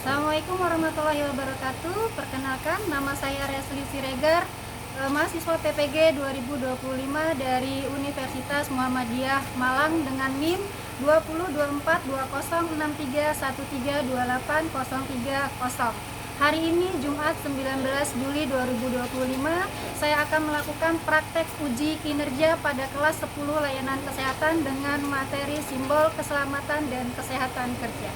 Assalamualaikum warahmatullahi wabarakatuh. Perkenalkan, nama saya Resli Siregar, mahasiswa PPG 2025 dari Universitas Muhammadiyah Malang dengan NIM 20242063132830. Hari ini Jumat 19 Juli 2025, saya akan melakukan praktek uji kinerja pada kelas 10 layanan kesehatan dengan materi simbol keselamatan dan kesehatan kerja.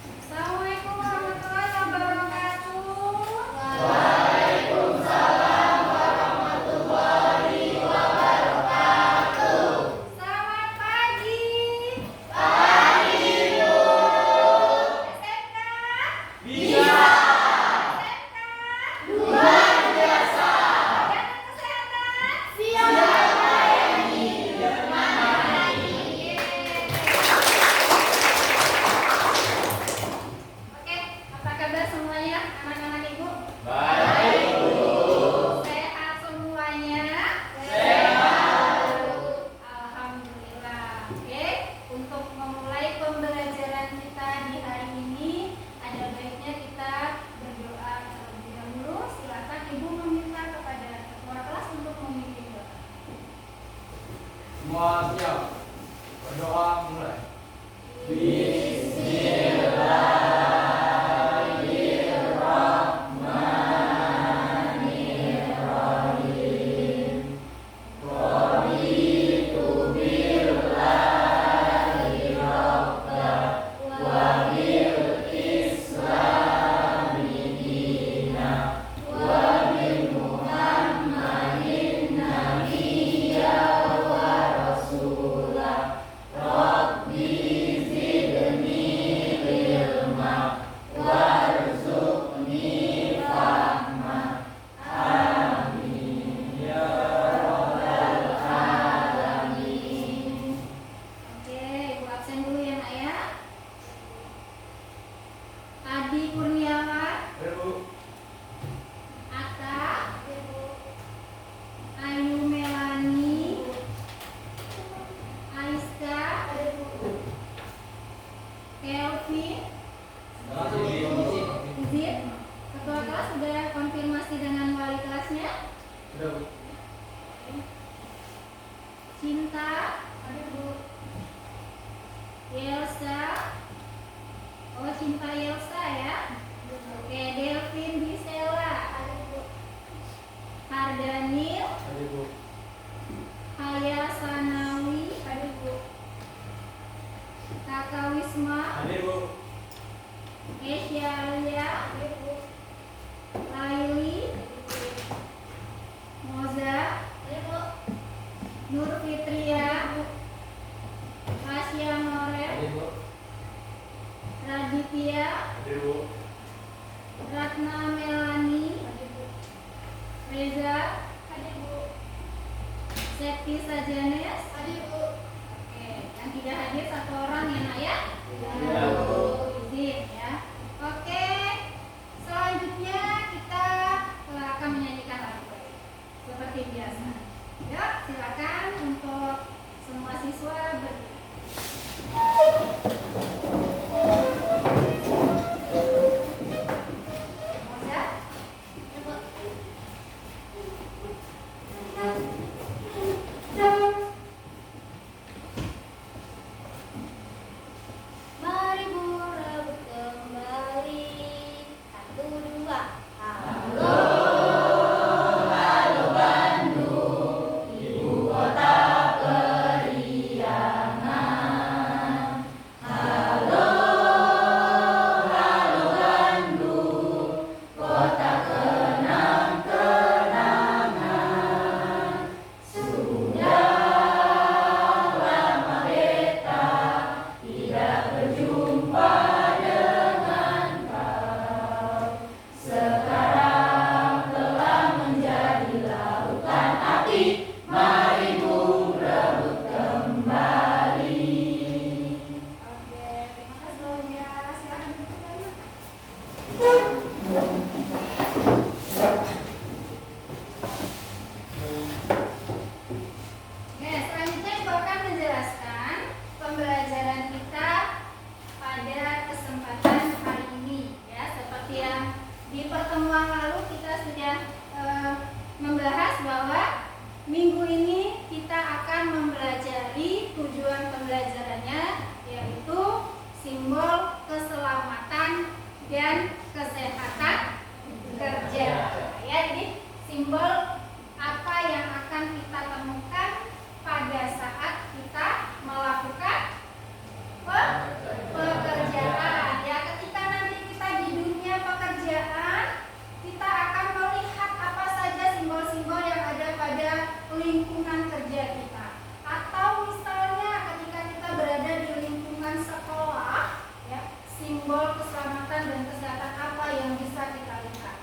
Assalamualaikum warahmatullahi wabarakatuh. Waalaikumsalam warahmatullahi wabarakatuh. Selamat pagi. Pagi, Bu. SMK. Bisa. Luar biasa. Layanan kesehatan. Siap melayani dengan hati. Oke, apa kabar semuanya anak-anak ibu? Baik, Bu. Sehat semuanya? Sehat. Alhamdulillah. Oke, untuk memulai pembelajaran kita di hari ini, ada baiknya kita berdoa terlebih dahulu. Silakan ibu meminta kepada ketua kelas untuk memimpin doa. Semua siap. Berdoa mulai. Oke, ibu absen dulu ya nak ya. Adi Kurniawan, Bu. Ata, Ayu Melani, Aiska, Kelvin, izin. Ketua kelas sudah konfirmasi dengan wali kelasnya. Sudah, Bu. Cinta, Yelsa, oh Cinta Yelsa ya. Oke, Delvin Bisela, Hardanil, Tadi, Bu. Haya Sanawi, Kakak Wisma, Tadi, Bu. Esya Alia, Laili, Moza, Nur Fitria, Asya Norel, Tadi, Bu. Raditya, Tadi, Bu. Ratna Melani, Reza, Septi Sajanes. Oke, yang tidak hadir satu orang ya nak ya. Ya, Bu. Izin ya. Oke, selanjutnya kita akan menyanyikan lagu seperti biasa. Ya, silakan untuk semua siswa berdiri. Moza? Mari Bu tujuan pembelajarannya yaitu simbol keselamatan dan kesehatan kerja. Ya, jadi simbol apa yang akan kita temukan pada saat kita melakukan pekerjaan. Ya, ketika nanti kita di dunia pekerjaan, kita akan melihat apa saja simbol-simbol yang ada pada lingkungan kerja kita. Atau misalnya ketika kita berada di lingkungan sekolah, ya, simbol keselamatan dan kesehatan apa yang bisa kita lihat?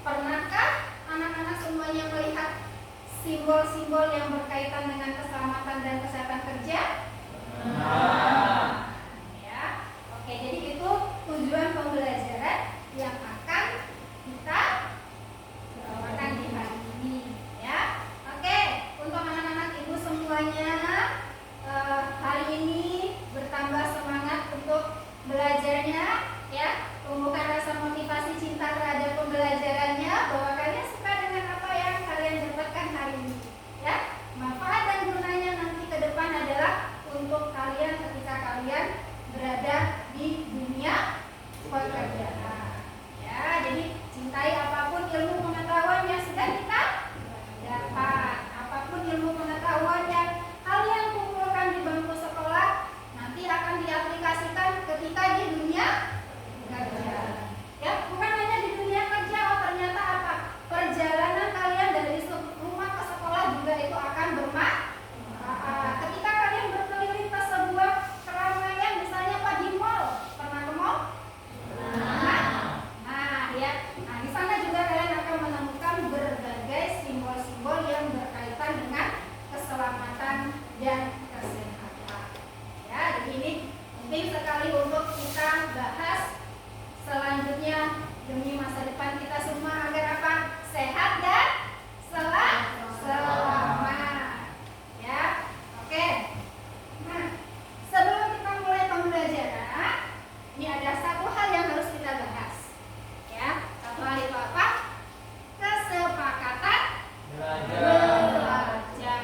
Pernahkah anak-anak semuanya melihat simbol-simbol yang berkaitan dengan keselamatan dan kesehatan kerja? Ya, oke. Jadi itu tujuan pembelajaran yang akan kita bawakan di hari ini. Ya, oke. Untuk anak-anak ibu semuanya, hari ini bertambah semangat untuk belajarnya. Ya, tumbuhkan rasa motivasi cinta terhadap pembelajarannya, bahwa kalian suka dengan apa yang kalian dapatkan hari ini. Ya, manfaat dan gunanya nanti ke depan adalah untuk kalian ketika kalian berada di dunia pekerjaan. Ya, jadi cintai apapun ilmu pengetahuan yang sudah kita dapat, apapun ilmu pengetahuan yang kalian kumpulkan di bangku sekolah nanti akan diaplikasikan ketika di dunia kerja. Ya, bukan hanya di dunia kerja, oh ternyata apa? Perjalanan kalian dari rumah ke sekolah juga itu akan bermanfaat. Ketika kalian berkeliling ke sebuah keramaian, misalnya apa di mall, pernah ke mall? Ya, di sana juga kalian akan menemukan berbagai simbol-simbol yang berkaitan dengan keselamatan dan kesehatan. Ya, jadi ini penting sekali untuk kita bahas selanjutnya demi masa depan kita semua agar apa? Sehat dan selamat. Ya, oke. Nah, sebelum kita mulai pembelajaran, ini ada satu hal yang harus kita bahas. Ya, satu hal itu apa? Kesepakatan belajar.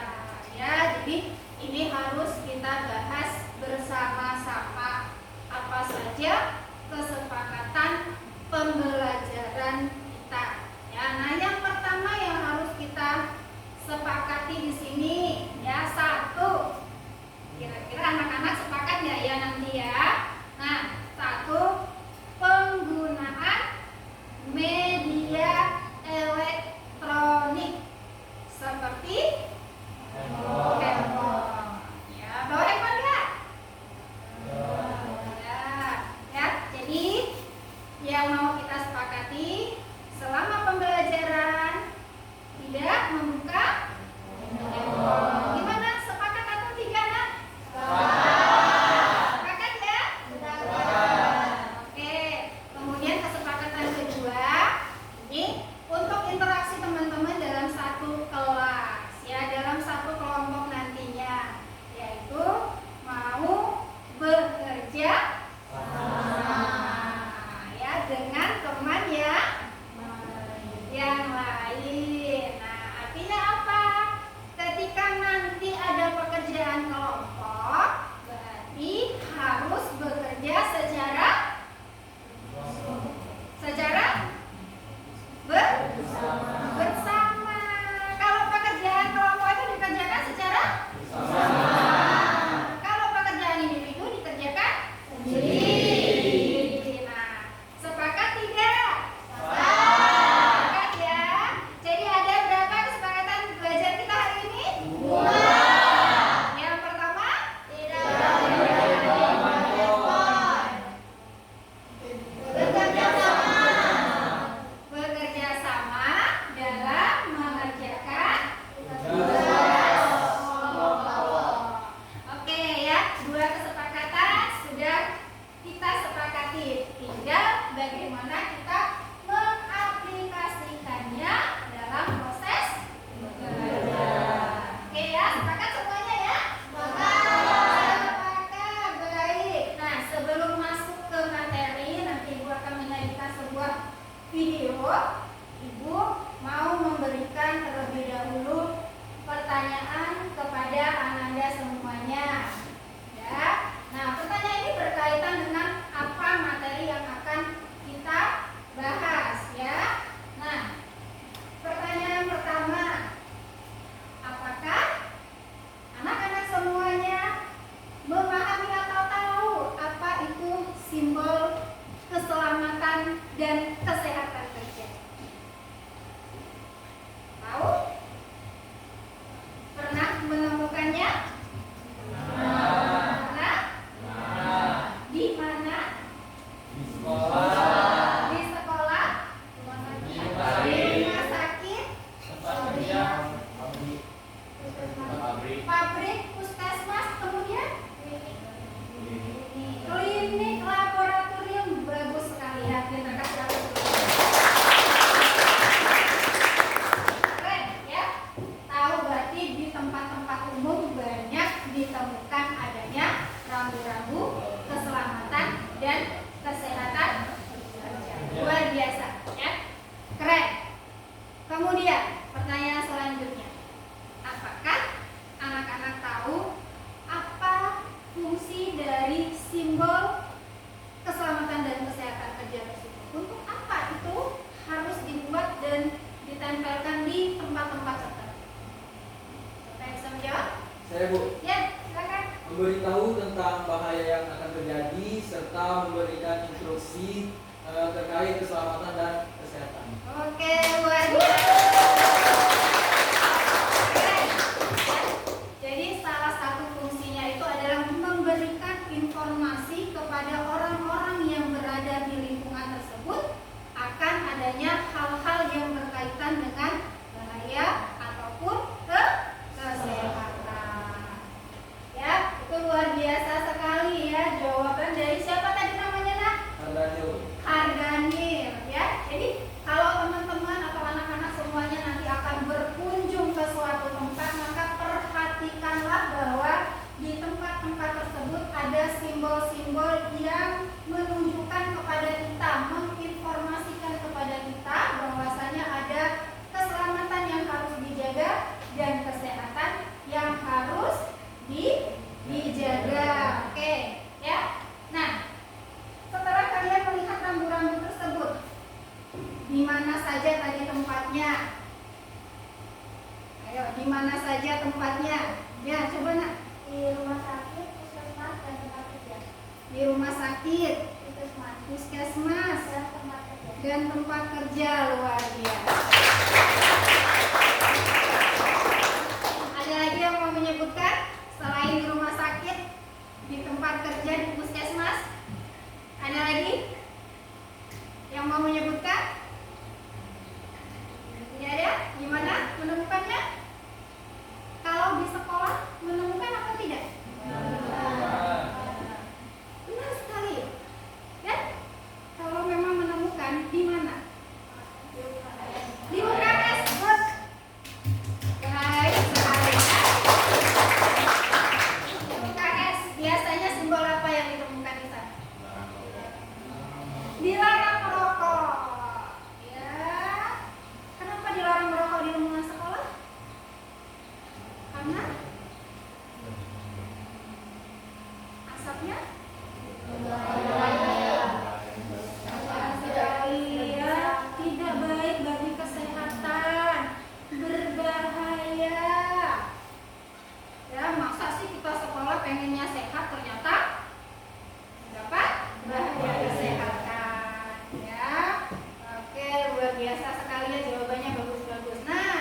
Ya, jadi ini harus kita bahas bersama-sama. Apa saja kesepakatan pembelajaran kita. Ya, nah yang pertama yang harus kita sepakati di sini, ya, satu. Kira-kira anak-anak sepakat nggak ya nanti ya? Nah, satu, penggunaan media elektronik seperti handphone. Ya, bawa handphone nggak? Ya, jadi yang mau kita sepakati selama pembelajaran tidak membuka handphone. Gimana? Sepakat atau tidak, Nak? Sepakat ya? Oke. Kemudian kesepakatan kedua, ini untuk interaksi teman-teman dalam satu kelas, ya, dalam satu kelompok nantinya, yaitu mau bekerja sama, ya, dengan teman yang lain. Nah, artinya apa? Ketika nanti ada pekerjaan kelompok, berarti harus bekerja secara bersama. Kalau pekerjaan kelompok itu dikerjakan secara bersama. Kalau pekerjaan individu dikerjakan sendiri. Nah, sepakat tidak? Sepakat ya. Jadi ada berapa kesepakatan belajar kita hari ini? 2. Yang pertama, tidak bekerja sama dalam mengerjakan tugas kelompok. Oke ya, 2 kesepakatan sudah kita sepakati. Tinggal bagaimana kita mengaplikasikannya dalam proses bekerja. Oke ya, sepakat semuanya ya? Sepakat, baik. Nah, sebelum masuk ke materi, nanti Ibu akan menyajikan sebuah video. Ibu mau memberikan terlebih dahulu pertanyaan kepada Ananda semuanya pertanyaannya. Ya. Nah, pertanyaan ini berkaitan dengan apa materi yang akan kita bahas ya. Nah, pertanyaan pertama, apakah anak-anak semuanya memahami atau tahu apa itu simbol keselamatan dan kesehatan kerja? Tahu? Pernah menemukannya? Pernah? Di mana? Di sekolah, Di sekolah? di Di rumah sakit? tempat kerja, pabrik, Pabrik, puskesmas, kemudian klinik, laboratorium. Bagus sekali ya, kita kasih aplaus dulu. Keren ya. Tahu berarti di tempat-tempat umum banyak ditemukan adanya rambu-rambu keselamatan dan kesehatan kerja. Luar biasa ya. Keren. Kemudian pertanyaan selanjutnya, apakah anak-anak tahu apa fungsi dari simbol keselamatan dan kesehatan kerja tersebut? Untuk apa itu harus dibuat dan ditempelkan di tempat-tempat tertentu? Siapa yang bisa menjawab? Saya Bu, Ya, silakan. memberitahu tentang bahaya yang akan terjadi serta memberikan instruksi terkait keselamatan dan kesehatan. Oke, luar biasa. Keren. Ya. Jadi salah satu fungsinya itu adalah memberikan informasi kepada orang-orang yang berada di lingkungan tersebut akan adanya hal-hal yang berkaitan dengan bahaya ataupun kesehatan. Ya, itu luar biasa sekali ya. Jawaban dari siapa tadi namanya, Nak? Daniel. Harganir ya. Jadi kalau teman-teman atau anak-anak semuanya nanti akan berkunjung ke suatu tempat, maka perhatikanlah bahwa di tempat-tempat tersebut ada simbol-simbol yang menunjukkan kepada kita, menginformasikan kepada kita bahwasanya ada keselamatan yang harus dijaga dan kesehatan yang harus dijaga. Oke, ya. Nah, setelah kalian melihat rambu-rambu tersebut, di mana saja tadi tempatnya? Ayo, di mana saja tempatnya? Ya, coba Nak. Di rumah sakit, puskesmas, dan tempat kerja. Di rumah sakit, Puskesmas puskesmas, dan tempat kerja. dan tempat kerja. Luar biasa. Ada lagi yang mau menyebutkan selain di rumah sakit, di tempat kerja, di puskesmas? Ada lagi yang mau menyebutkan? Tidak ada? Gimana menemukannya? Kalau di sekolah menemukan atau tidak? Benar sekali. Ya? Kalau memang menemukan, di mana? Di UKS. Good. Baik sekali. UKS biasanya simbol apa yang ditemukan di sana? Dilarang merokok. Ya. Kenapa dilarang merokok di lingkungan sekolah? Karena asapnya sekali ya, tidak baik bagi kesehatan, berbahaya. Ya, masa sih kita sekolah pengennya sehat ternyata dapat bahaya kesehatan. Ya, oke, luar biasa sekali ya, jawabannya bagus-bagus. Nah,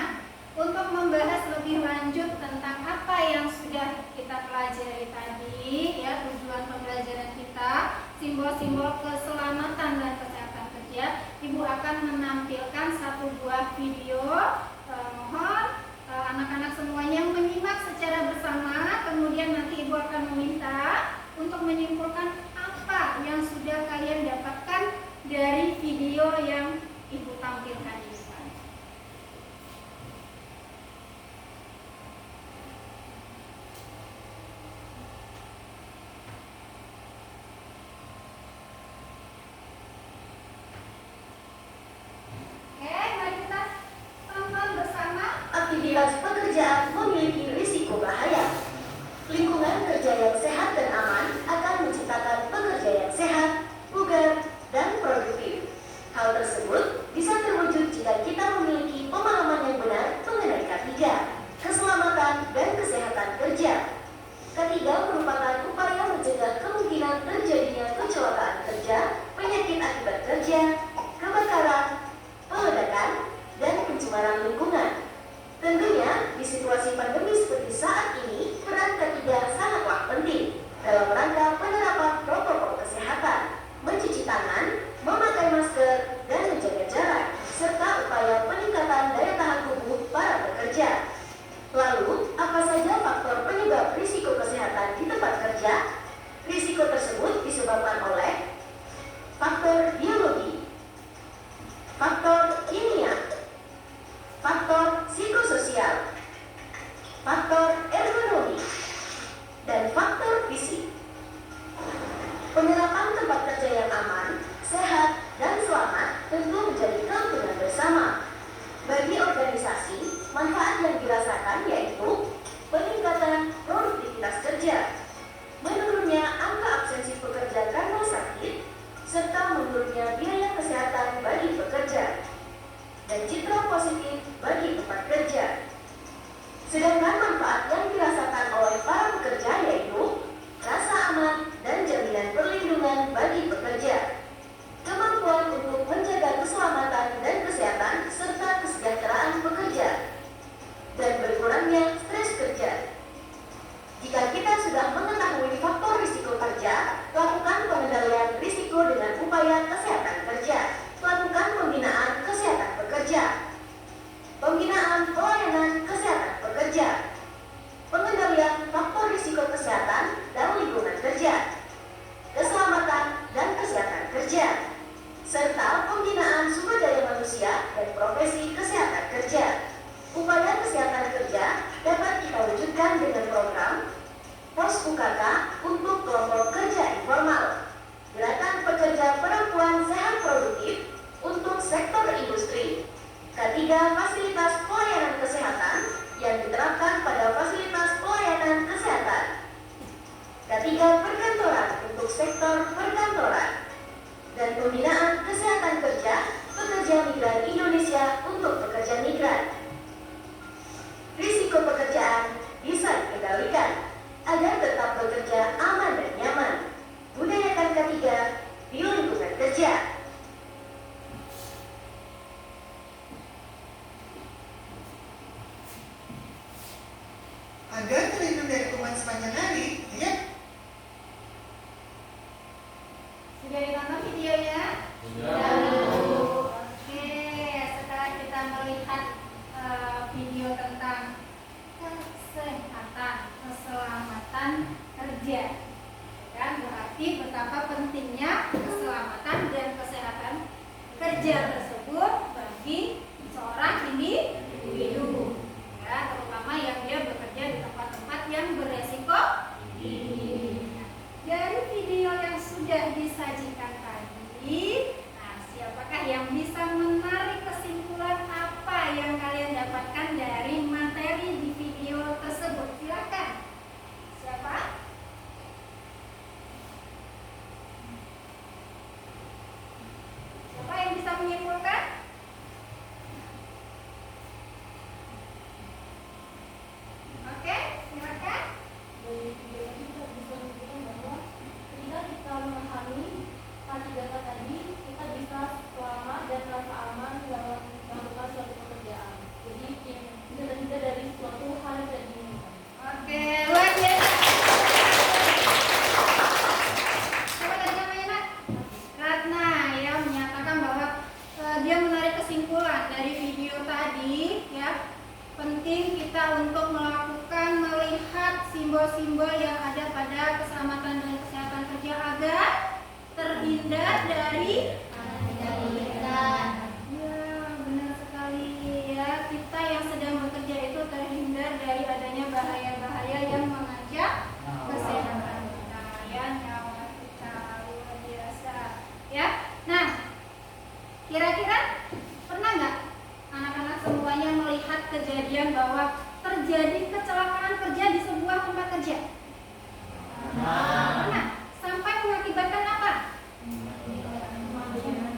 untuk membahas lebih lanjut tentang apa yang sudah kita pelajari tadi, ya, tujuan pembelajaran kita, simbol-simbol keselamatan dan kesehatan kerja, Ibu akan menampilkan satu buah video. Mohon anak-anak semuanya menyimak secara bersama, kemudian nanti Ibu akan meminta untuk menyimpulkan apa yang sudah kalian dapatkan dari video yang Ibu tampilkan di sana. Oke, mari kita tonton bersama. Aktivitas pekerjaan memiliki risiko bahaya. Lingkungan kerja Hal tersebut bisa terwujud jika kita memiliki pemahaman yang benar mengenai K3, keselamatan dan kesehatan kerja. K3 merupakan upaya mencegah kemungkinan terjadinya kecelakaan kerja, penyakit akibat kerja, kebakaran, peledakan, dan pencemaran lingkungan. Tentunya, di situasi pandemi seperti saat ini, peran K3 sangatlah penting dalam rangka penerapan protokol kesehatan, mencuci tangan, memakai masker, dan menjaga jarak, serta upaya peningkatan daya tahan tubuh para pekerja. Lalu, apa saja faktor penyebab risiko kesehatan di tempat kerja? Risiko tersebut disebabkan oleh faktor biologi, faktor kimia, faktor psikososial, faktor ergonomi, dan faktor fisik. Penerapan tempat kerja yang aman, sehat, dan selamat tentu menjadi keuntungan bersama. Bagi organisasi, manfaat yang dirasakan yaitu peningkatan produktivitas kerja, menurunnya angka absensi pekerja karena sakit, serta menurunnya biaya kesehatan bagi pekerja, dan citra positif bagi tempat kerja. Sedangkan manfaat yang dirasakan oleh para pekerja yaitu rasa aman dan jaminan perlindungan bagi pekerja, kemampuan untuk menjaga keselamatan dan kesehatan serta kesejahteraan pekerja, dan berkurangnya stres kerja. Jika kita sudah mengetahui faktor risiko kerja, lakukan pengendalian risiko dengan upaya kesehatan kerja. Lakukan pembinaan kesehatan pekerja, pembinaan pelayanan kesehatan pekerja, pengendalian faktor risiko kesehatan dan lingkungan kerja, keselamatan dan kesehatan kerja, serta pembinaan sumber daya manusia dan profesi kesehatan kerja. Upaya kesehatan kerja dapat kita wujudkan dengan program Pos UKK untuk kelompok kerja informal, Gerakan Pekerja Perempuan Sehat Produktif untuk sektor industri, K3 Fasilitas Pelayanan Kesehatan yang diterapkan pada fasilitas pelayanan kesehatan, K3 Perkantoran untuk sektor perkantoran, dan pembinaan kesehatan kerja pekerja migran Indonesia untuk pekerja migran. Risiko pekerjaan bisa dikendalikan agar tetap bekerja aman dan nyaman. Budayakan K3 di lingkungan kerja. Agar terlindung dari kuman sepanjang hari, ya. Sudah ditonton videonya? Sudah. Oke, setelah kita melihat video tentang kesehatan, keselamatan kerja, kan berarti betapa pentingnya keselamatan dan kesehatan kerja tersebut bagi seorang individu, ya, terutama yang dia bekerja di tempat-tempat yang beresiko tinggi. Dari video yang sudah disajikan tadi, nah, siapakah yang bisa menarik kesimpulan apa yang kalian dapatkan dari materi di video tersebut? Silakan. Siapa? Siapa yang bisa menyimpulkan? Oke, silakan. Dari video ini kita bisa menunjukkan bahwa ketika kita memahami arti data tadi, kita bisa selamat dan rasa aman dalam melakukan suatu pekerjaan. Jadi bisa terhindar dari suatu hal yang tidak diinginkan. Oke, luar biasa. Siapa tadi namanya, Nak? Ratna, ya, menyatakan bahwa dia menarik kesimpulan dari video tadi, ya, penting kita untuk melihat simbol-simbol yang ada pada keselamatan dan kesehatan kerja agar terhindar dari pendidikan. Ya, benar sekali, ya. Kita yang sedang bekerja itu terhindar dari adanya bahaya-bahaya yang mengancam kesehatan kita, ya, nyawa kita. Luar biasa, ya. Nah, kira-kira pernah nggak anak-anak semuanya melihat kejadian bahwa terjadi kecelakaan kerja di sebuah tempat kerja? Pernah. Sampai mengakibatkan apa? Kematian.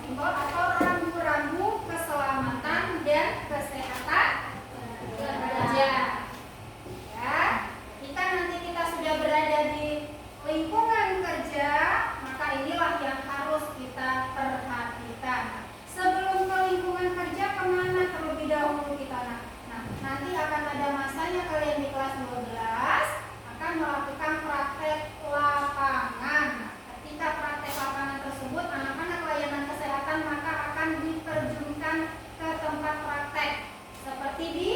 simbol-simbol atau rambu-rambu keselamatan dan kesehatan kerja. Ya, jika nanti kita sudah berada di lingkungan kerja, maka inilah yang harus kita perhatikan. Sebelum ke lingkungan kerja, kemana terlebih dahulu kita? Nah, nanti akan ada masanya kalian di kelas 12 akan melakukan praktek lapangan. Ketika praktek lapangan tersebut, anak-anak layanan kesehatan maka akan diterjunkan ke tempat praktek seperti di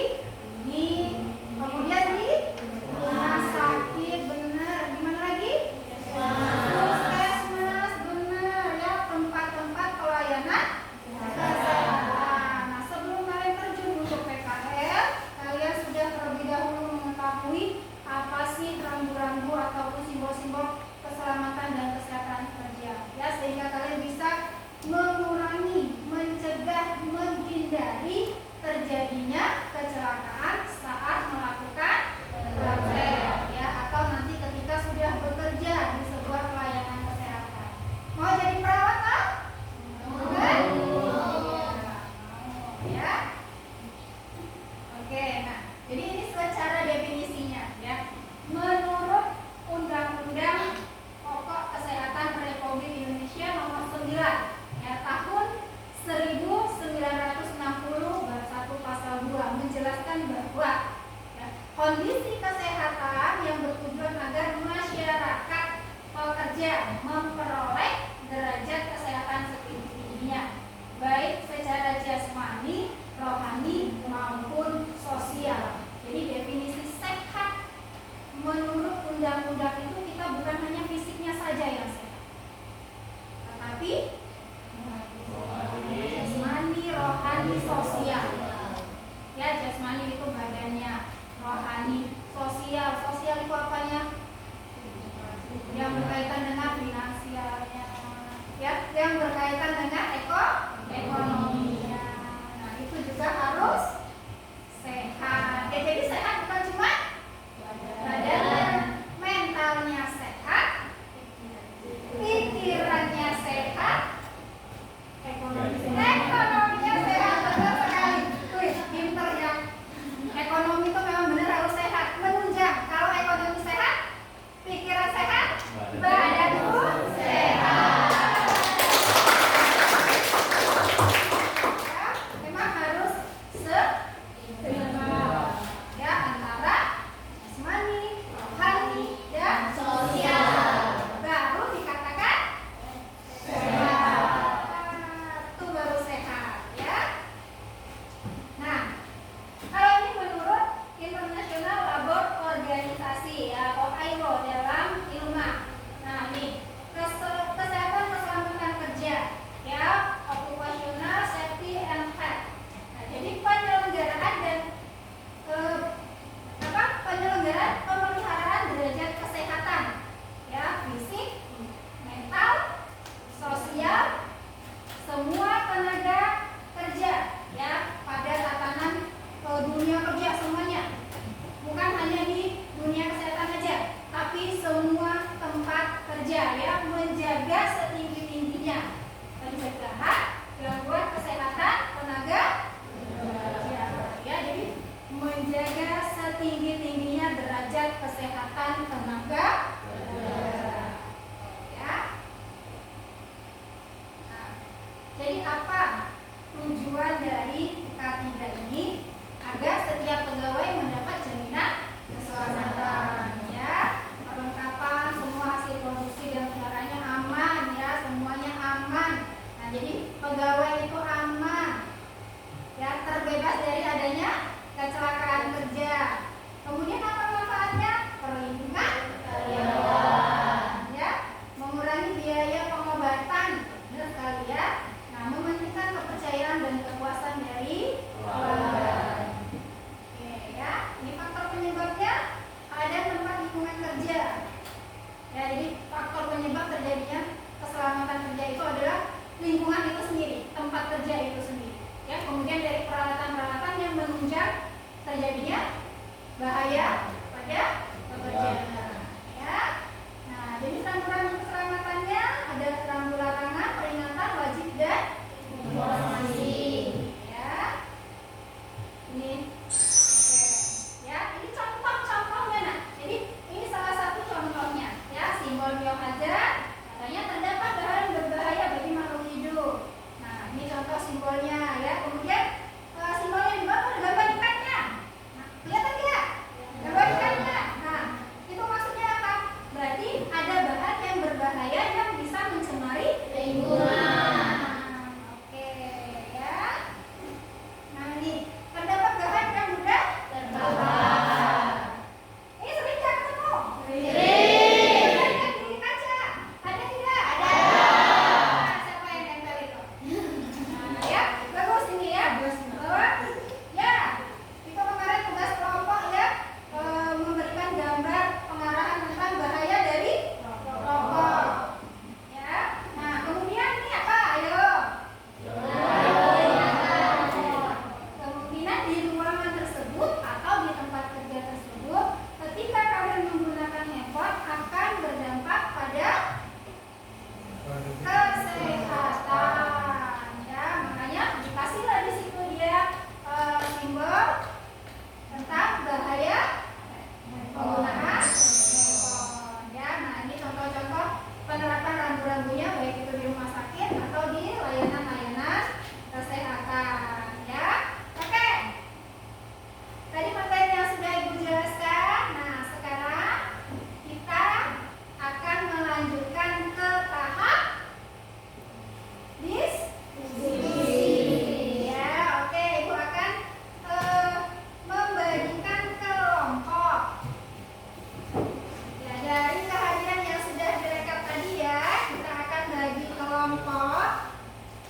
kemudian di rumah sakit, benar. Di mana lagi? Puskesmas, benar ya, tempat-tempat pelayanan kesehatan. Nah, sebelum kalian terjun untuk PKL, kalian sudah terlebih dahulu mengetahui apa sih rambu-rambu ataupun simbol-simbol keselamatan dan kesehatan kerja, ya, sehingga kalian bisa mengurangi, mencegah, menghindari terjadinya kecelakaan saat melakukan praktek, ya, atau nanti ketika sudah bekerja di sebuah pelayanan kesehatan. Mau jadi perawat kan? Bukan? Ya. Oke, nah, jadi ini secara definisinya, ya. Menurut Undang-Undang Pokok Kesehatan Republik Indonesia Nomor 9, ya, tahun 1960 bab 1 pasal 2 menjelaskan bahwa, ya, kondisi kesehatan yang bertujuan agar masyarakat pekerja memperoleh derajat kesehatan setinggi-tingginya, baik secara jasmani, rohani maupun sosial. Jadi definisi sehat menurut undang-undang itu kita bukan hanya fisiknya saja yang sehat, tetapi jasmani, rohani, sosial. Ya, jasmani itu badannya, rohani, sosial. Sosial itu apanya? Yang berkaitan dengan finansialnya, ya, yang berkaitan dengan ekonominya. Nah, itu juga harus sehat. Ya, jadi sehat bukan cuma badan, mentalnya sehat, pikirannya sehat, ekonominya sehat. Benar sekali. Wih, pinter ya. Ekonomi itu memang benar harus sehat, menunjang. Kalau ekonomi sehat, pikiran sehat, badan pun sehat. Ya, memang harus seimbang, ya, antara jasmani, rohani, dan sosial. Baru dikatakan sehat. Itu baru sehat, ya. Nah, kalau ini menurut International Labour Organization, ya, atau ILO dalam ILMA. Nah, ini kesehatan keselamatan kerja, ya, occupational safety and health. Nah, jadi penyelenggaraan dan penyelenggaraan pemeliharaan derajat kesehatan, ya, fisik, mental, sosial, semua tenaga kerja, ya, pada tatanan dunia kerja semuanya, bukan hanya di dunia kesehatan aja, tapi semua tempat kerja, ya, menjaga setinggi-tingginya pencegahan gangguan kesehatan tenaga kerja, ya, jadi menjaga setinggi-tingginya derajat kesehatan tenaga kerja, ya. Nah, jadi apa tujuan dari K3 ini? Agar setiap pegawai mendapat jaminan keselamatan, ya, perlengkapan semua hasil produksi dan kendaraannya aman, ya, semuanya aman. Nah, jadi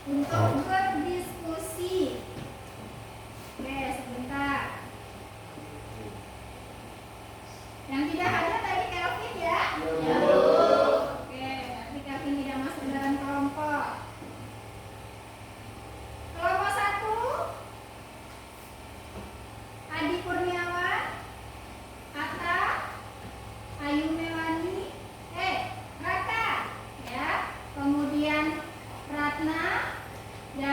untuk berdiskusi. Oke, sebentar. Yang tidak hadir tadi Kelvin ya? Ya, Bu. Oke, nanti Kelvin tidak masuk dalam kelompok. Kelompok 1, Adi Kurniawan, Atta, Ayu Melani, Rata, ya. Kemudian Ratna dan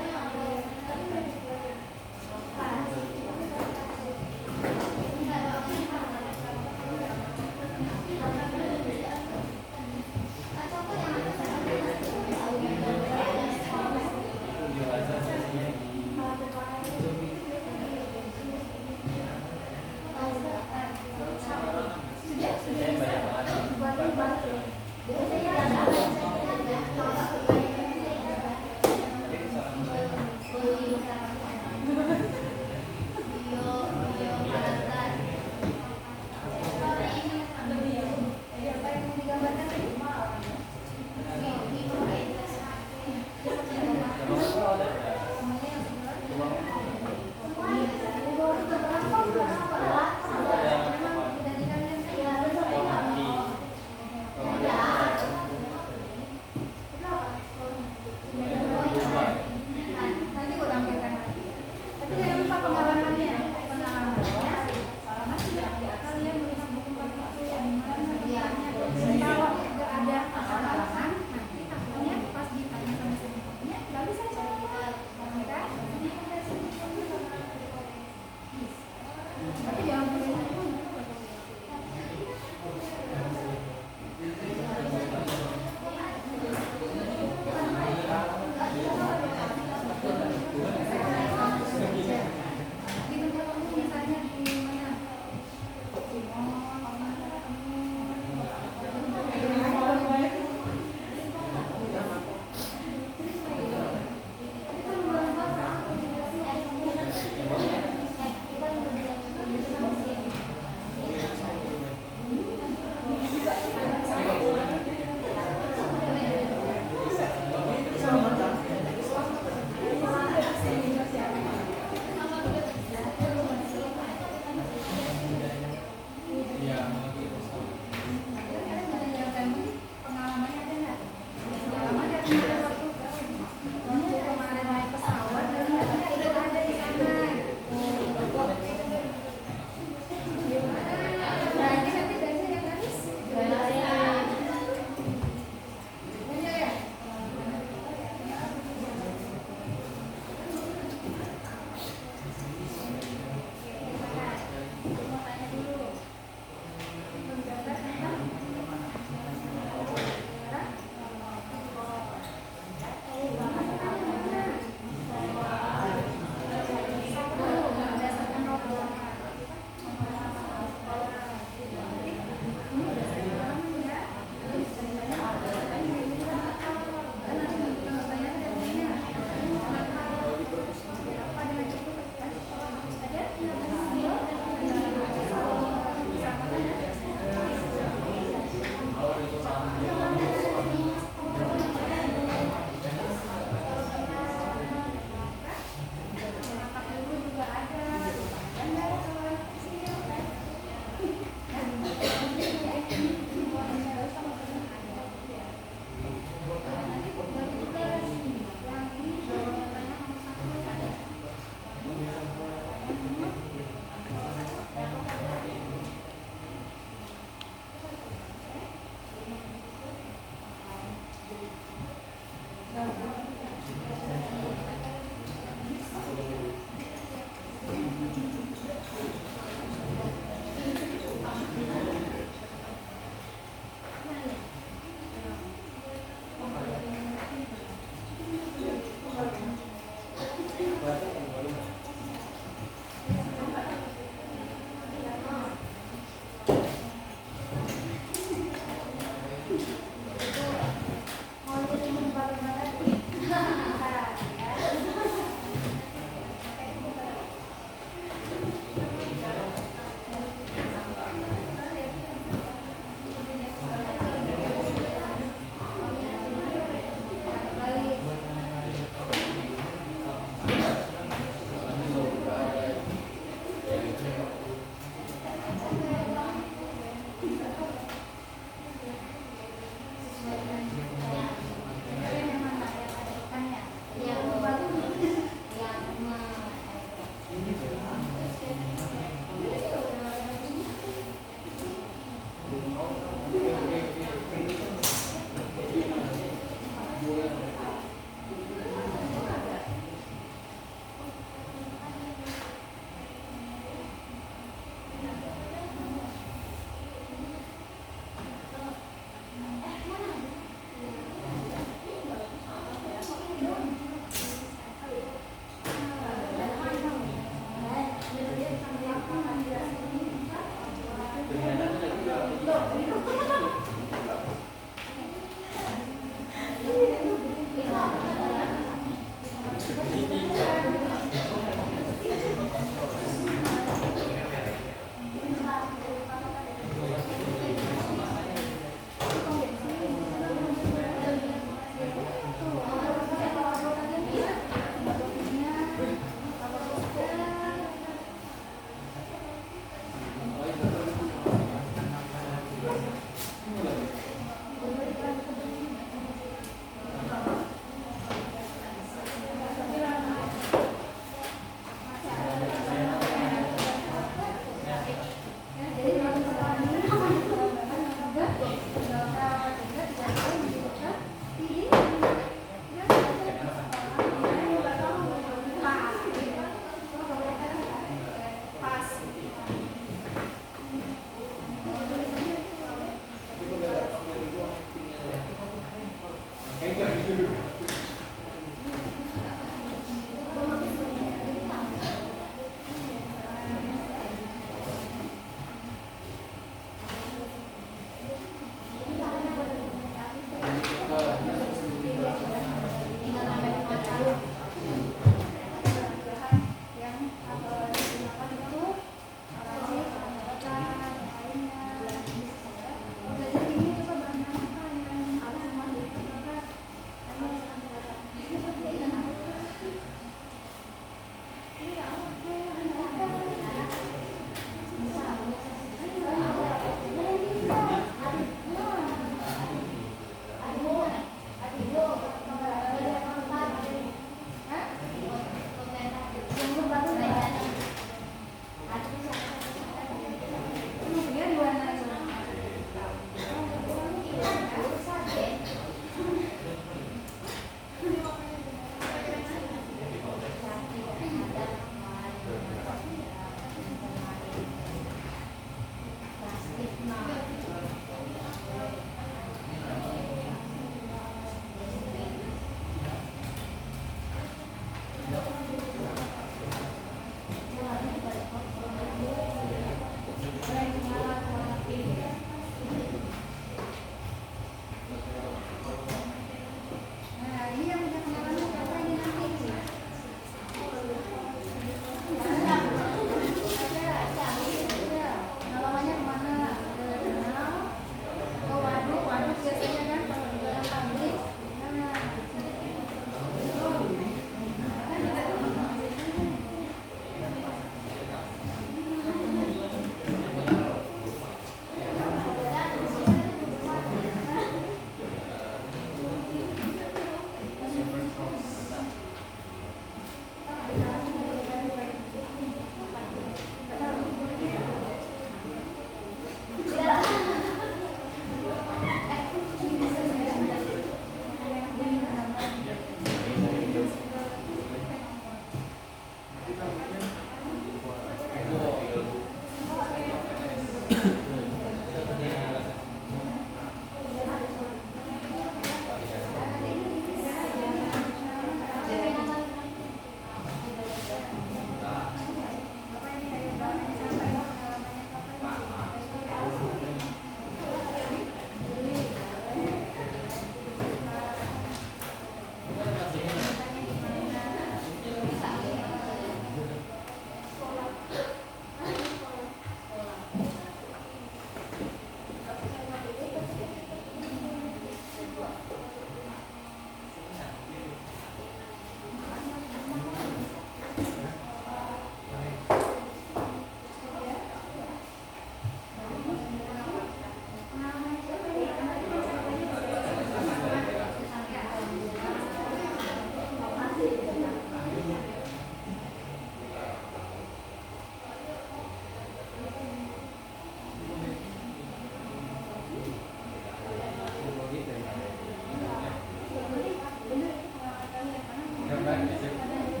Siapa yang jawab pertanyaan?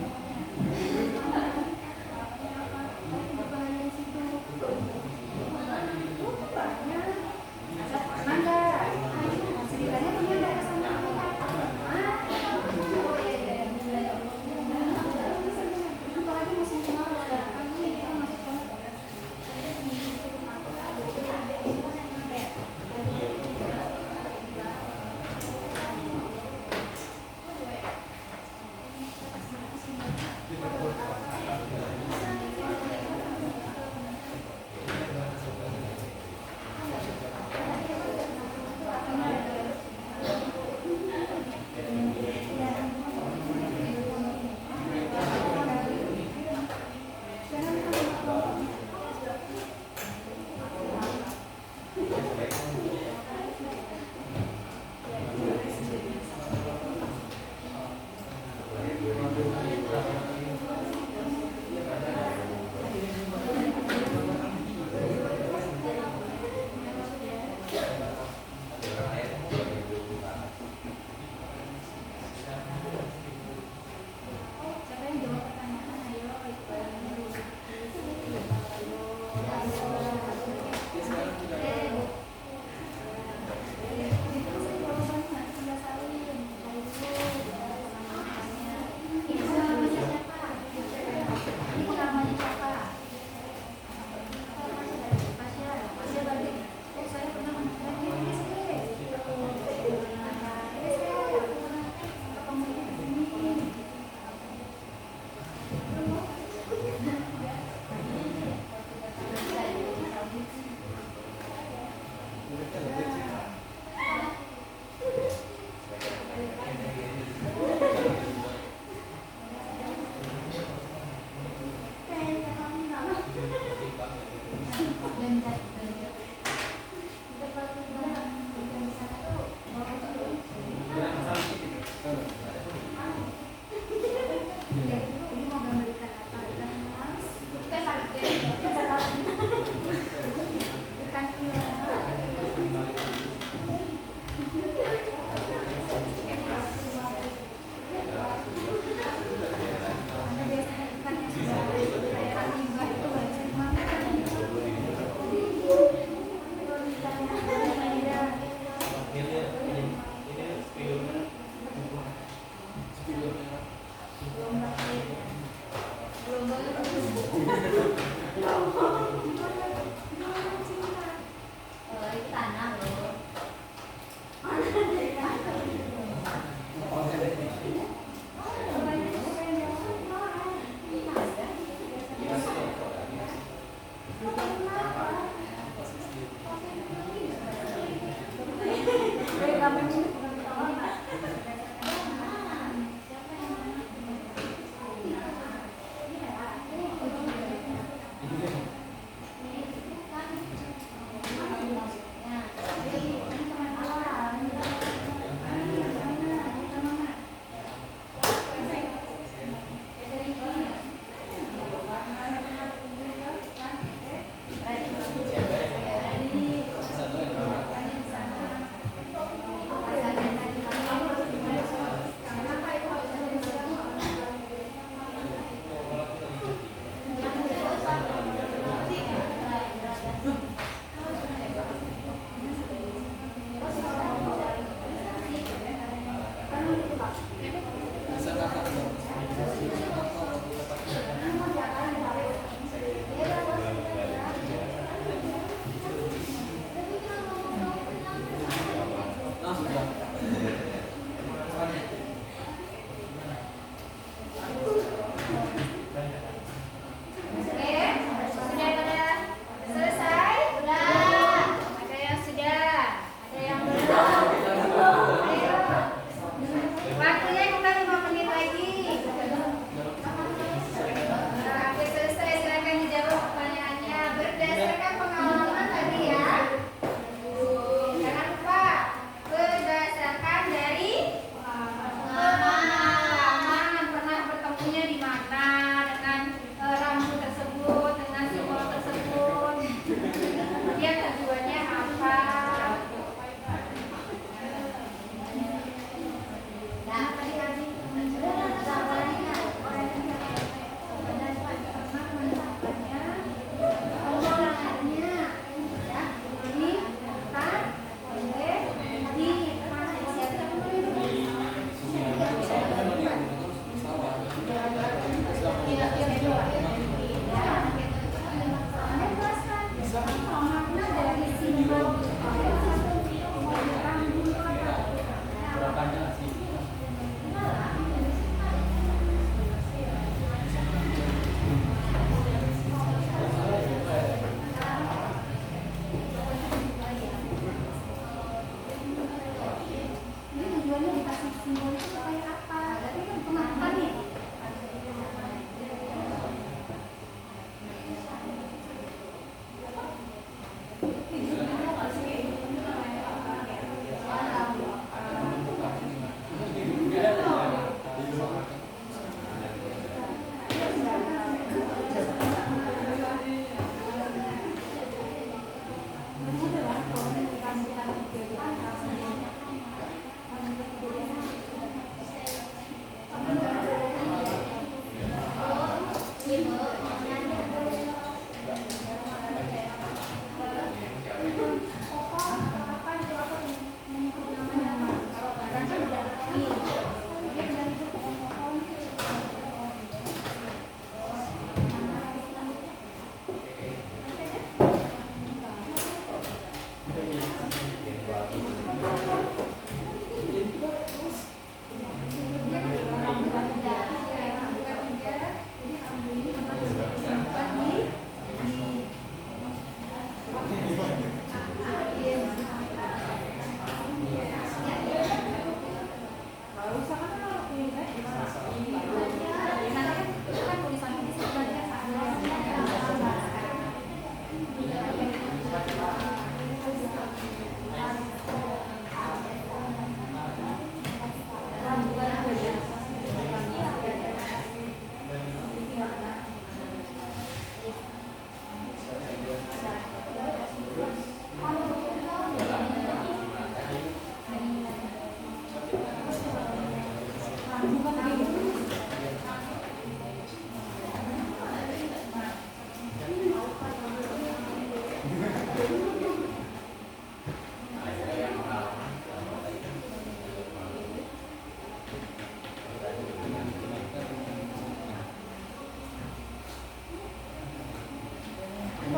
Ayo,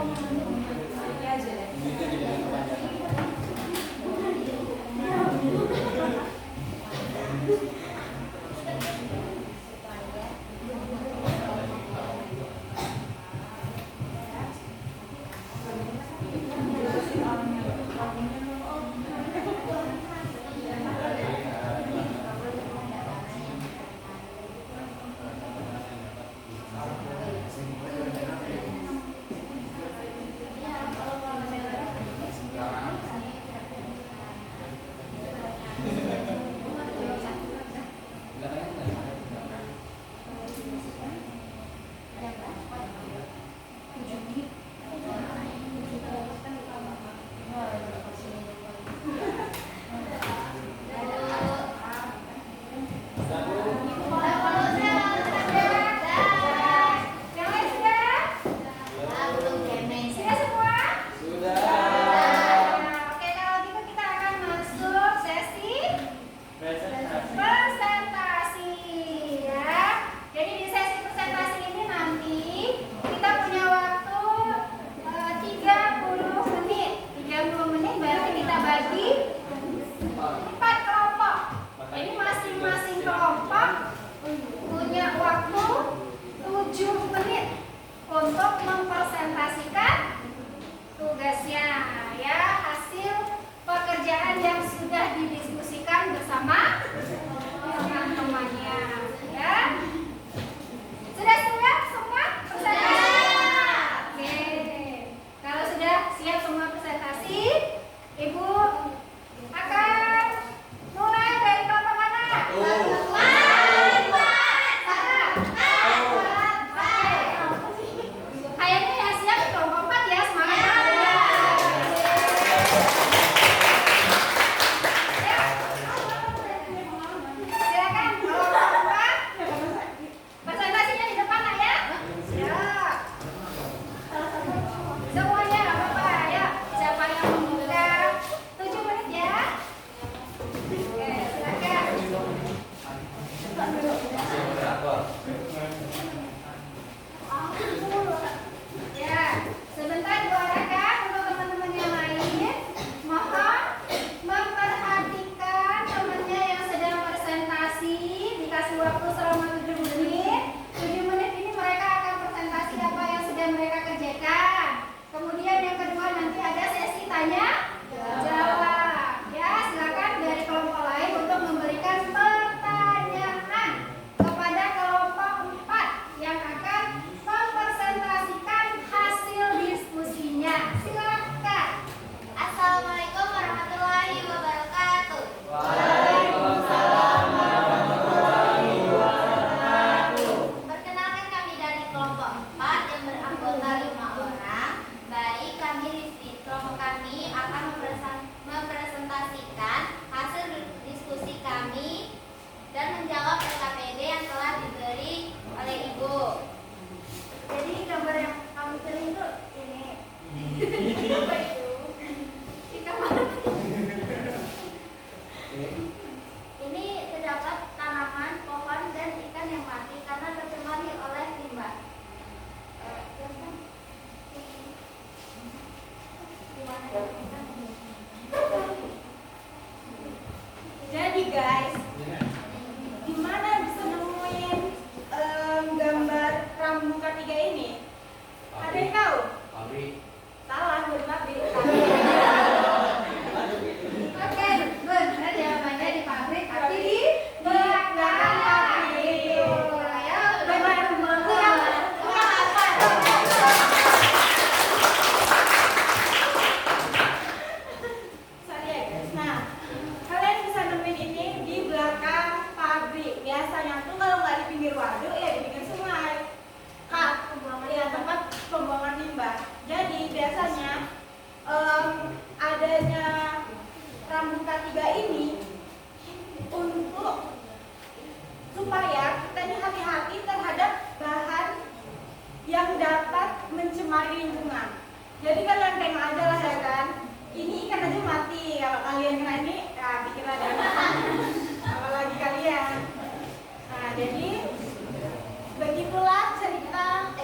Ini aja deh.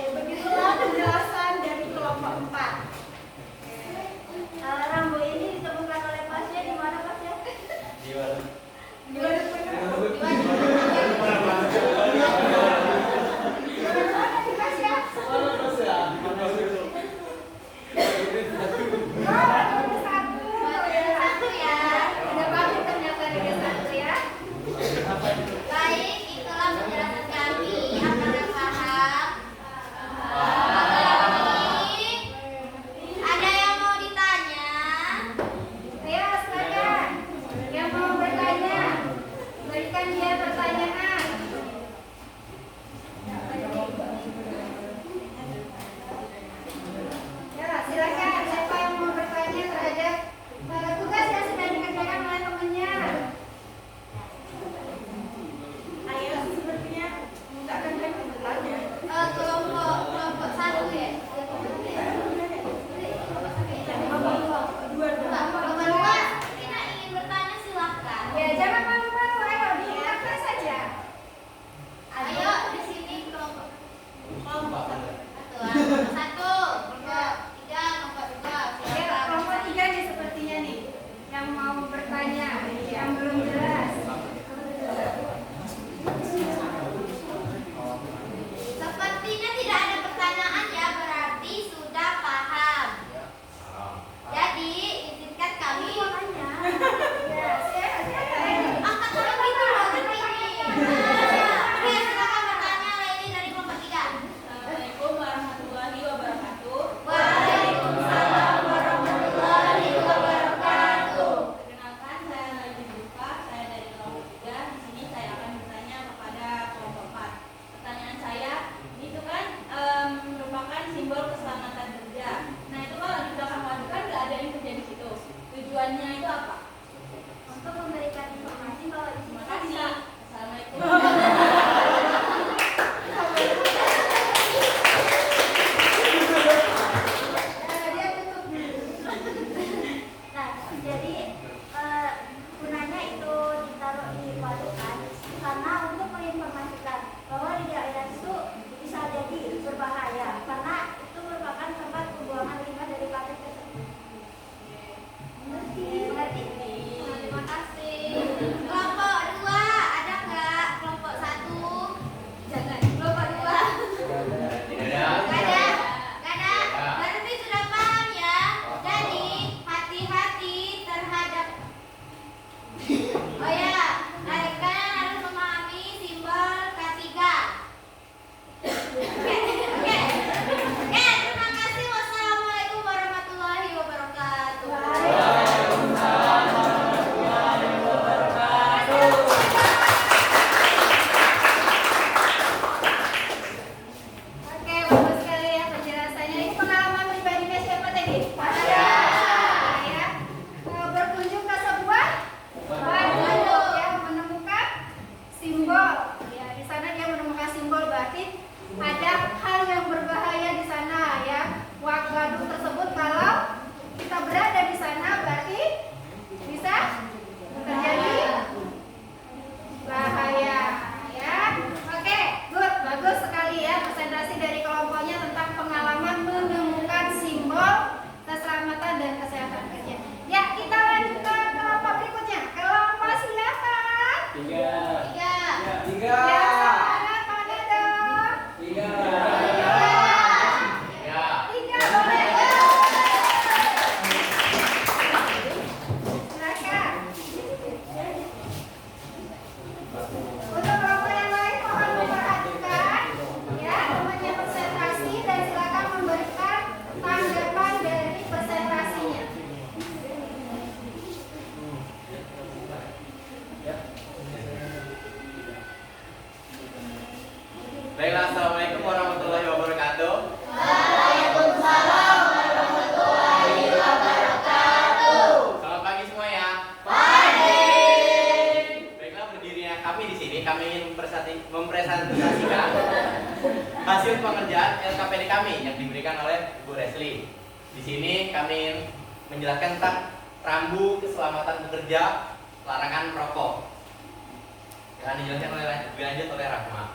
Begitulah penjelasan dari kelompok 4. ada hal yang berbahaya di sana ya. Waduk tersebut kalau kita berada di sana berarti bisa terjadi bahaya ya. Oke, good, bagus sekali ya presentasi dari kelompoknya tentang pengalaman menemukan simbol keselamatan dan kesehatan kerja. Ya, kita lanjut ke kelompok berikutnya. Kelompok silakan. Tiga. Tiga. Ya, semangat pada dong. Tiga. Ya. Tiga boleh. Silakan. Untuk kelompok yang lain mohon memperhatikan ya namanya presentasi dan silakan memberikan tanggapan dari presentasinya. Baiklah, assalamualaikum warahmatullahi wabarakatuh. Selamat pagi semua ya. Baiklah, berdirinya kami di sini, kami ingin mempresentasikan hasil pengerjaan LKPD kami yang diberikan oleh Bu Resli. Di sini kami menjelaskan tentang rambu keselamatan bekerja, larangan merokok. Akan dijelaskan lebih lanjut oleh Rahma.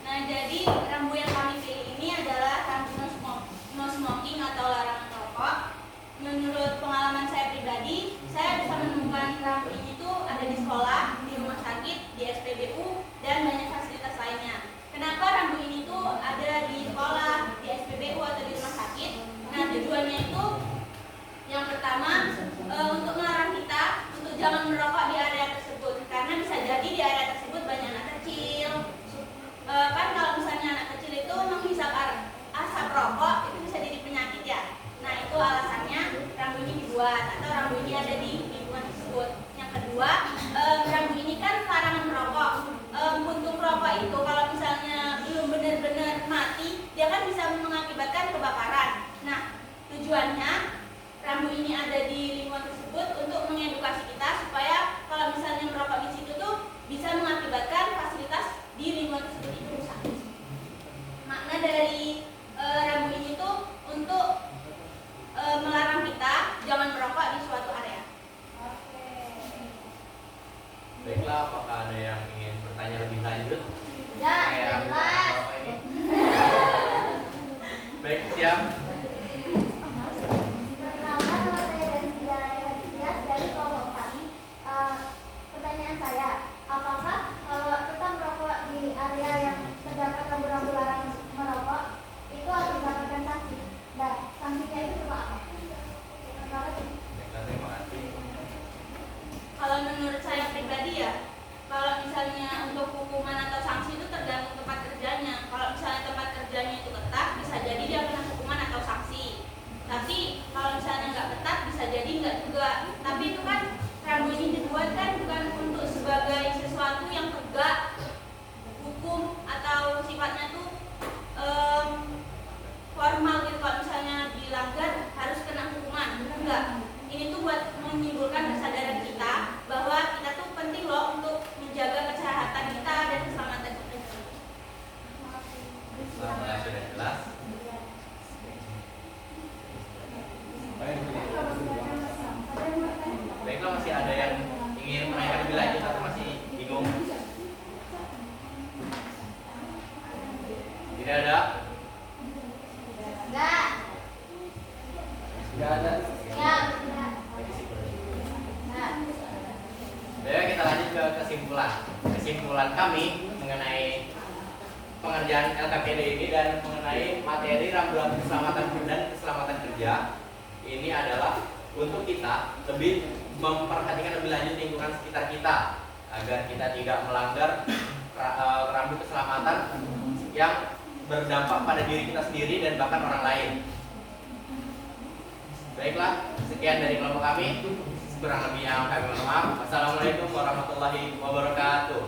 Nah, jadi rambu yang kami pilih ini adalah rambu no smoking atau larangan merokok. Menurut pengalaman saya pribadi, saya bisa menemukan rambu ini tuh ada di sekolah, di rumah sakit, di SPBU, dan banyak fasilitas lainnya. Kenapa rambu ini tuh ada di sekolah, di SPBU atau di rumah sakit? Nah, tujuannya itu yang pertama untuk melarang kita untuk jangan merokok di area tersebut, karena bisa jadi di area tersebut banyak anak kecil. Kan kalau misalnya anak kecil itu menghisap asap rokok itu bisa jadi penyakit ya. Nah, itu alasannya rambu ini dibuat atau rambu ini ada di lingkungan tersebut. Yang kedua, rambu ini kan larangan merokok. Puntung rokok itu kalau misalnya belum benar-benar mati, dia kan bisa mengakibatkan kebakaran. Nah, tujuannya rambu ini ada di lingkungan tersebut untuk mengedukasi kita supaya kalau misalnya merokok di situ tuh bisa mengakibatkan fasilitas di lingkungan tersebut itu rusak. Makna dari rambu ini tuh untuk melarang kita jangan merokok di suatu area. Baiklah, apakah ada yang ingin bertanya lebih lanjut? Ya, Kayak jelas. merokok ini. Baik, siap. Pertama, nama saya dari Tias dari kelompok kami. Pertanyaan saya, apakah kalau kita merokok di area yang terdapat rambu-rambu larangan merokok itu harus mendapatkan sanksi? Dan sanksinya itu berupa apa? Terima kasih. Baiklah, terima kasih. Kalau menurut saya pribadi ya, kalau misalnya untuk hukuman atau sanksi itu tergantung tempat kerjanya. Kalau misalnya tempat kerjanya itu ketat, bisa jadi dia kena hukuman atau sanksi. Tapi kalau misalnya nggak ketat, bisa jadi nggak juga. Tapi itu kan rambu ini dibuat kan bukan untuk sebagai sesuatu yang tegak hukum atau sifatnya tuh formal gitu. Kalau misalnya dilanggar harus kena hukuman, enggak. Ini tuh buat menimbulkan kesadaran kita bahwa kita tuh penting loh untuk menjaga kesehatan kita dan keselamatan kita. Alhamdulillah sudah jelas. Baiklah, masih ada yang ingin menanyakan lebih lanjut atau masih bingung? Tidak ada? Enggak. Nggak ada. Ya. Baik, kita lanjut ke kesimpulan. Kesimpulan kami mengenai pengerjaan LKPD ini dan mengenai materi rambu-rambu keselamatan dan keselamatan kerja ini adalah untuk kita lebih memperhatikan lebih lanjut lingkungan sekitar kita agar kita tidak melanggar rambu keselamatan yang berdampak pada diri kita sendiri dan bahkan orang lain. Baiklah, sekian dari kelompok kami. Kurang lebihnya kami mohon maaf. Wassalamualaikum warahmatullahi wabarakatuh.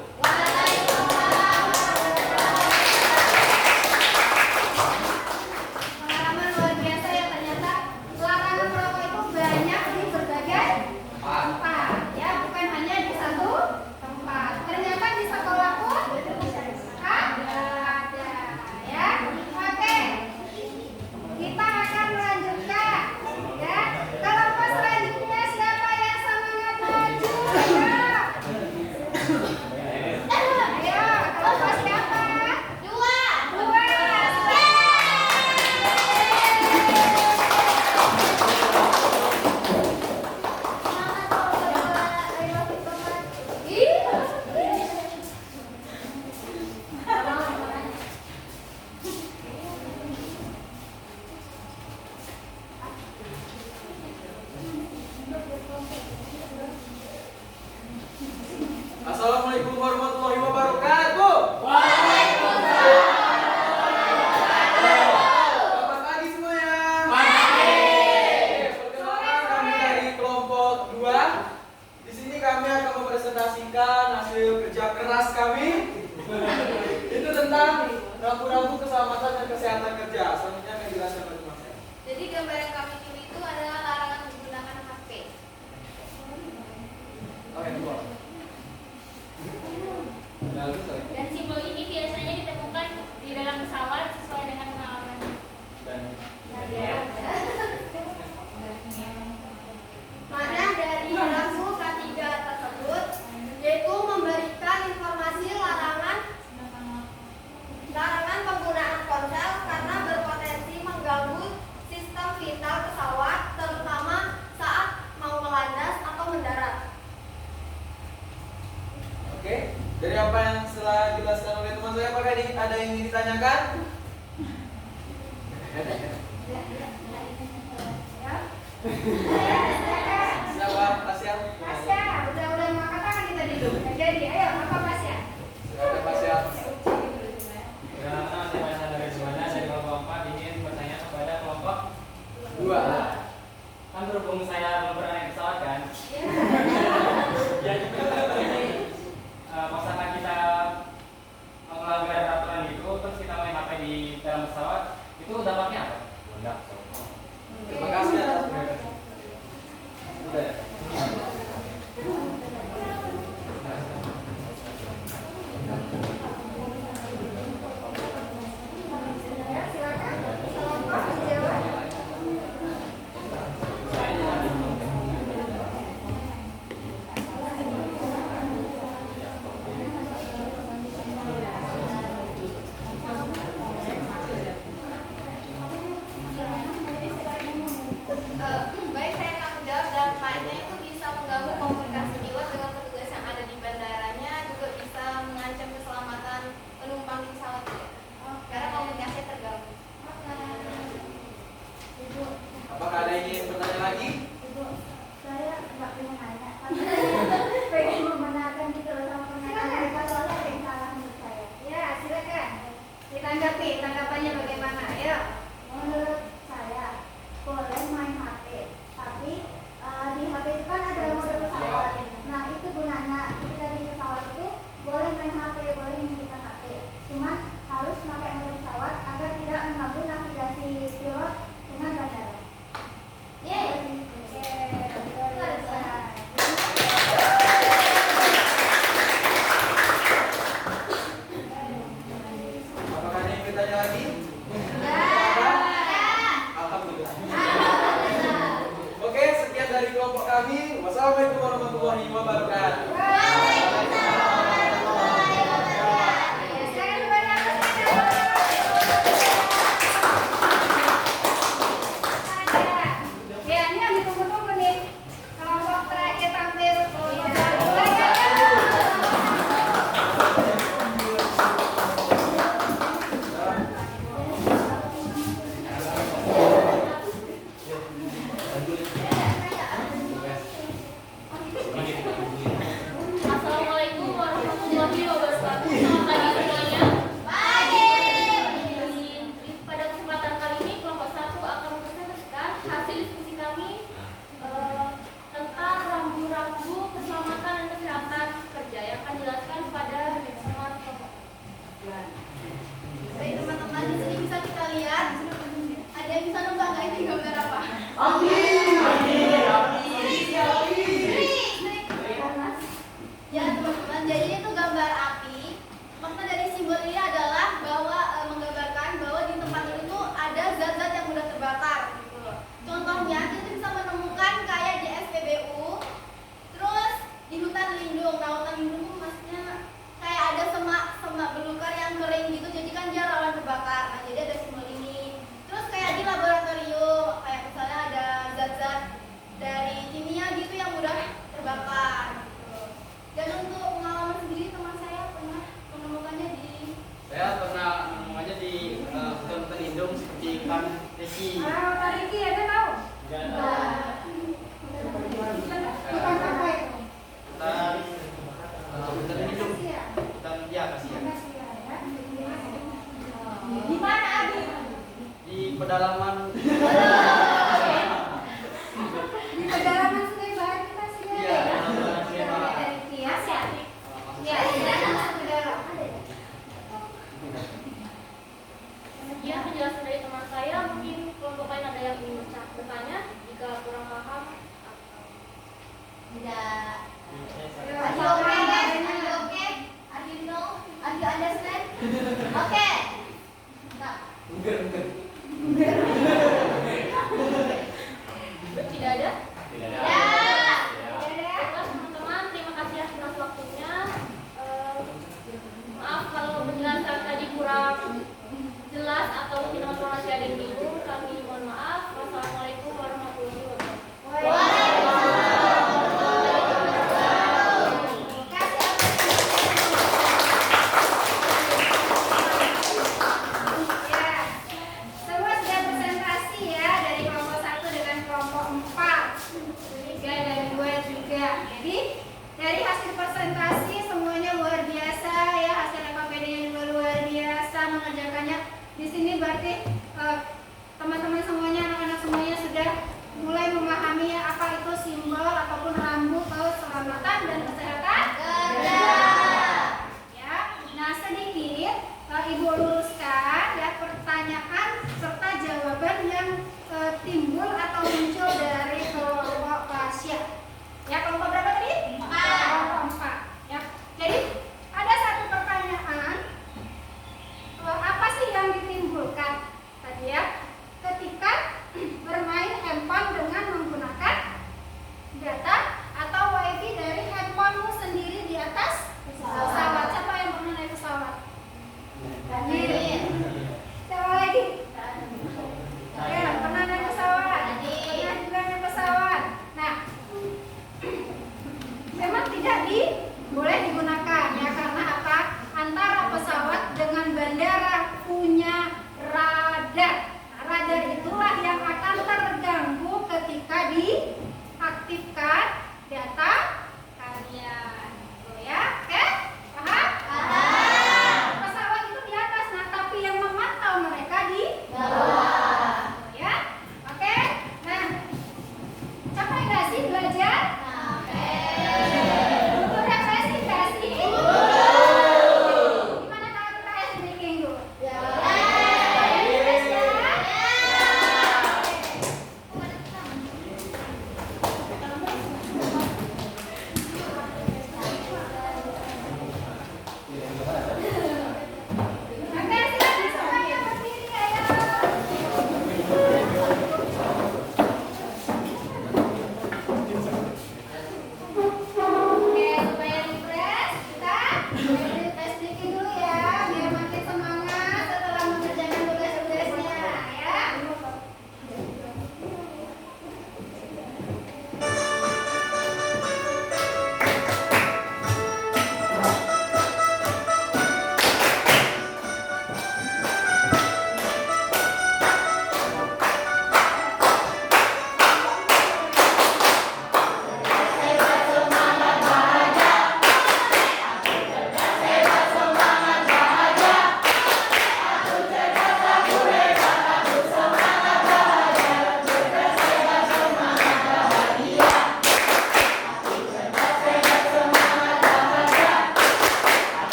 Pengalaman luar biasa ya, ternyata larangan merokok itu banyak di berbagai tempat. 2. Di sini kami akan mempresentasikan hasil kerja keras kami. Itu tentang rambu-rambu keselamatan dan kesehatan kerja. Selanjutnya akan dijelaskan oleh Mas. Jadi gambar yang kami pilih itu adalah larangan menggunakan HP. Oke, 2. Dan simbol ini biasanya ditemukan di dalam pesawat sesuai dengan pengalaman. Mana dari rambu K3 tersebut yaitu memberikan informasi larangan penggunaan ponsel karena berpotensi mengganggu sistem vital pesawat terutama saat mau melandas atau mendarat. Oke, dari apa yang telah dijelaskan oleh teman saya, apakah ada yang ingin ditanyakan? Siapa? Pasya? Pasya, udah angkat tangan kita dulu. Jadi, ayo apa Pasya? Silakan Pasya. Perkenalkan, saya Mas dari Juwana dari kelompok 4 ingin bertanya kepada kelompok 2. Kan berhubung saya belum pernah naik pesawat kan? Jadi masalah kita melanggar peraturan itu, terus kita main HP di dalam pesawat, itu dampaknya apa? Terima kasih atas udah ya? Baik, saya akan menjawab dan lainnya itu bisa mengganggu komunikasi pilot dengan petugas yang ada di bandaranya, juga bisa mengancam keselamatan penumpang di pesawat juga. Karena komunikasi terganggu. Apakah ada yang ingin bertanya lagi? Ibu, saya nggak pengen nanya, pengen membenarkan gitu loh sama pernyataan mereka soalnya ada yang salah menurut saya. Ya, silakan. Ditanggapi, tanggapannya bagaimana? Ayo. Menurut saya boleh main HP, tapi di HP itu kan ada mode pesawat. Nah itu gunanya ketika di pesawat itu boleh main HP, boleh menggunakan HP. Cuman harus pakai mode pesawat agar tidak mengganggu navigasi pilot dengan bandara. Apakah ada yang bertanya lagi? Alhamdulillah. Oke, sekian dari kelompok kami. Wassalamualaikum warahmatullahi wabarakatuh. Ya, ini yang ditunggu-tunggu nih. Kelompok terakhir tampil. Tidak. Ayo, Are you okay guys? Are you okay? Are you know? Are you understand? Oke. Nah, Tidak ada? Tidak ya. ada. Baiklah teman-teman, terima kasih atas waktunya. Maaf kalau penjelasan tadi kurang jelas atau mungkin informasi ada yang bingung, kami mohon maaf. Wassalamualaikum warahmatullahi wabarakatuh. Waalaikumsalam.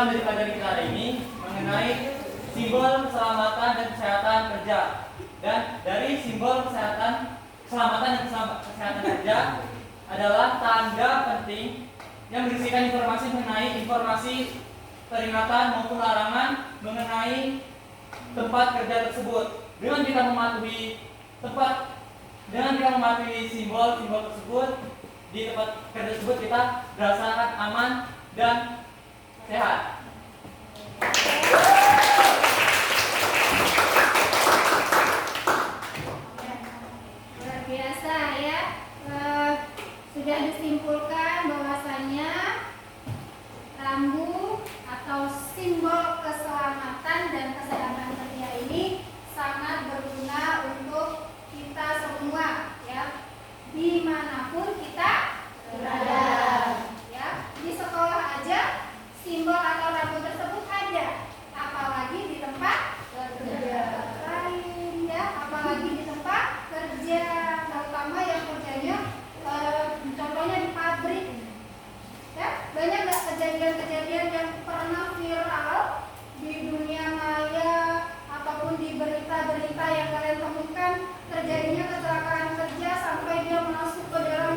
kesimpulan dari pelajaran kita hari ini mengenai simbol keselamatan dan kesehatan kerja. Dan dari simbol keselamatan dan kesehatan kerja adalah tanda penting yang berisikan informasi mengenai informasi peringatan maupun larangan mengenai tempat kerja tersebut. Dengan kita mematuhi simbol-simbol tersebut di tempat kerja tersebut, kita merasakan aman dan sehat. Luar biasa ya. Sudah disimpulkan bahwasanya rambu atau simbol keselamatan dan kesehatan kerja ini sangat berguna untuk kita semua ya, dimanapun kita berada ya. Di sekolah aja simbol atau rambu tersebut ada, apalagi di tempat kerja lain ya, apalagi di tempat kerja, terutama yang kerjanya contohnya di pabrik ya. Banyak nggak kejadian-kejadian yang pernah viral di dunia maya ataupun di berita-berita yang kalian temukan, terjadinya kecelakaan kerja sampai dia masuk ke dalam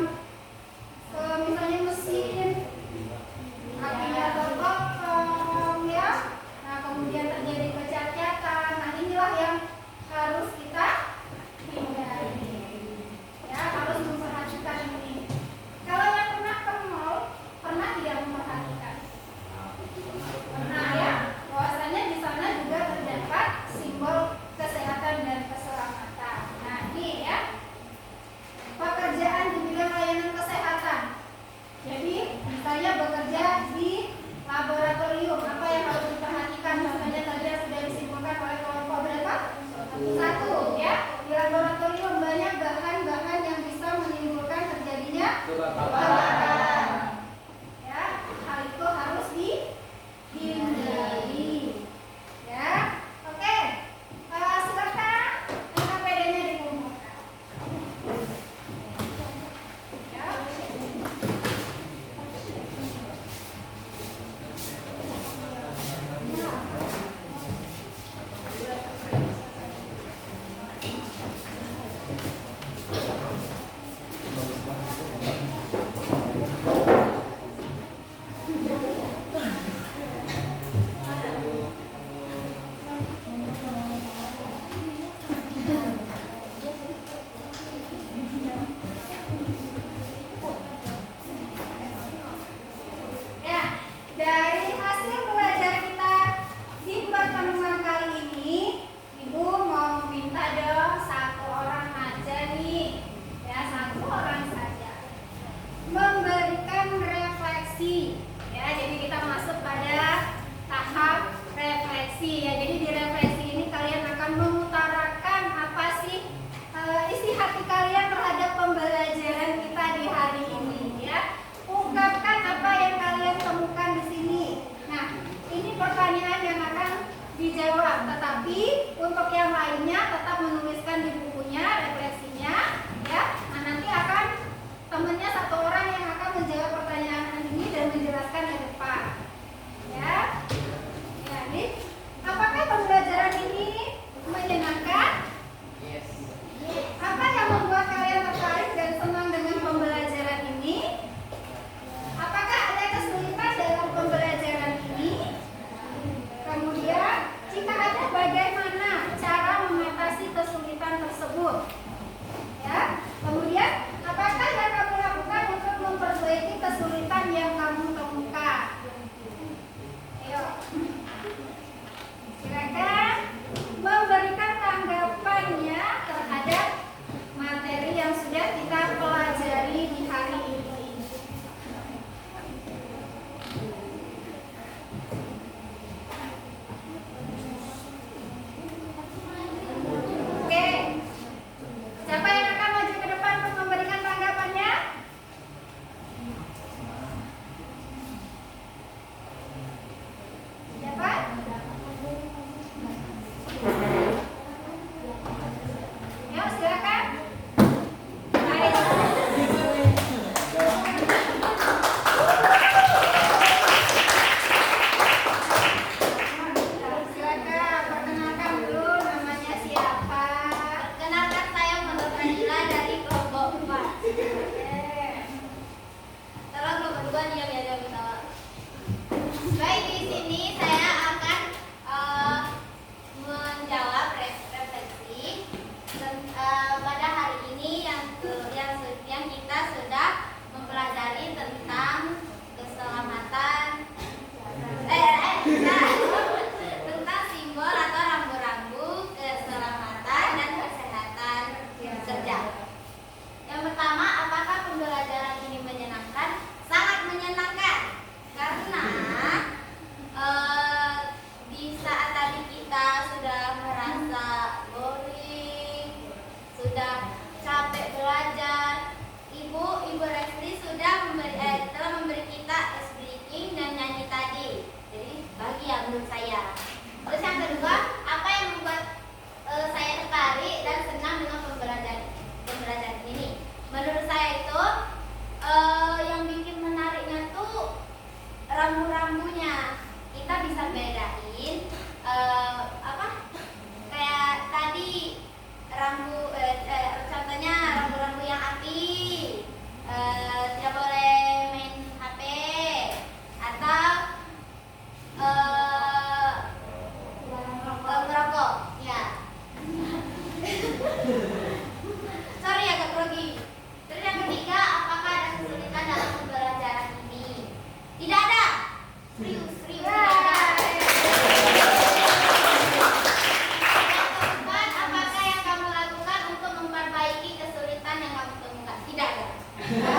misalnya mesin, akhirnya terbakar ya. Nah, kemudian terjadi kecacatan. Nah, inilah yang harus kita hindari ya, harus memperhatikan ini. Kalau yang pernah ke mall, pernah tidak memperhatikan? Pernah ya, bahwasanya di sana juga terdapat simbol kesehatan dan keselamatan. Nah, ini ya, pekerjaan di bidang layanan kesehatan. Jadi, misalnya bekerja di laboratorium, apa yang harus diperhatikan? Misalnya tadi sudah disimpulkan oleh kelompok berapa? Satu ya, di laboratorium banyak bahan-bahan yang bisa menimbulkan terjadinya kebakaran. Ya, hal itu harus dihindari. Ya, oke. Silakan NKPD-nya dikumpulkan. Ya. Nah,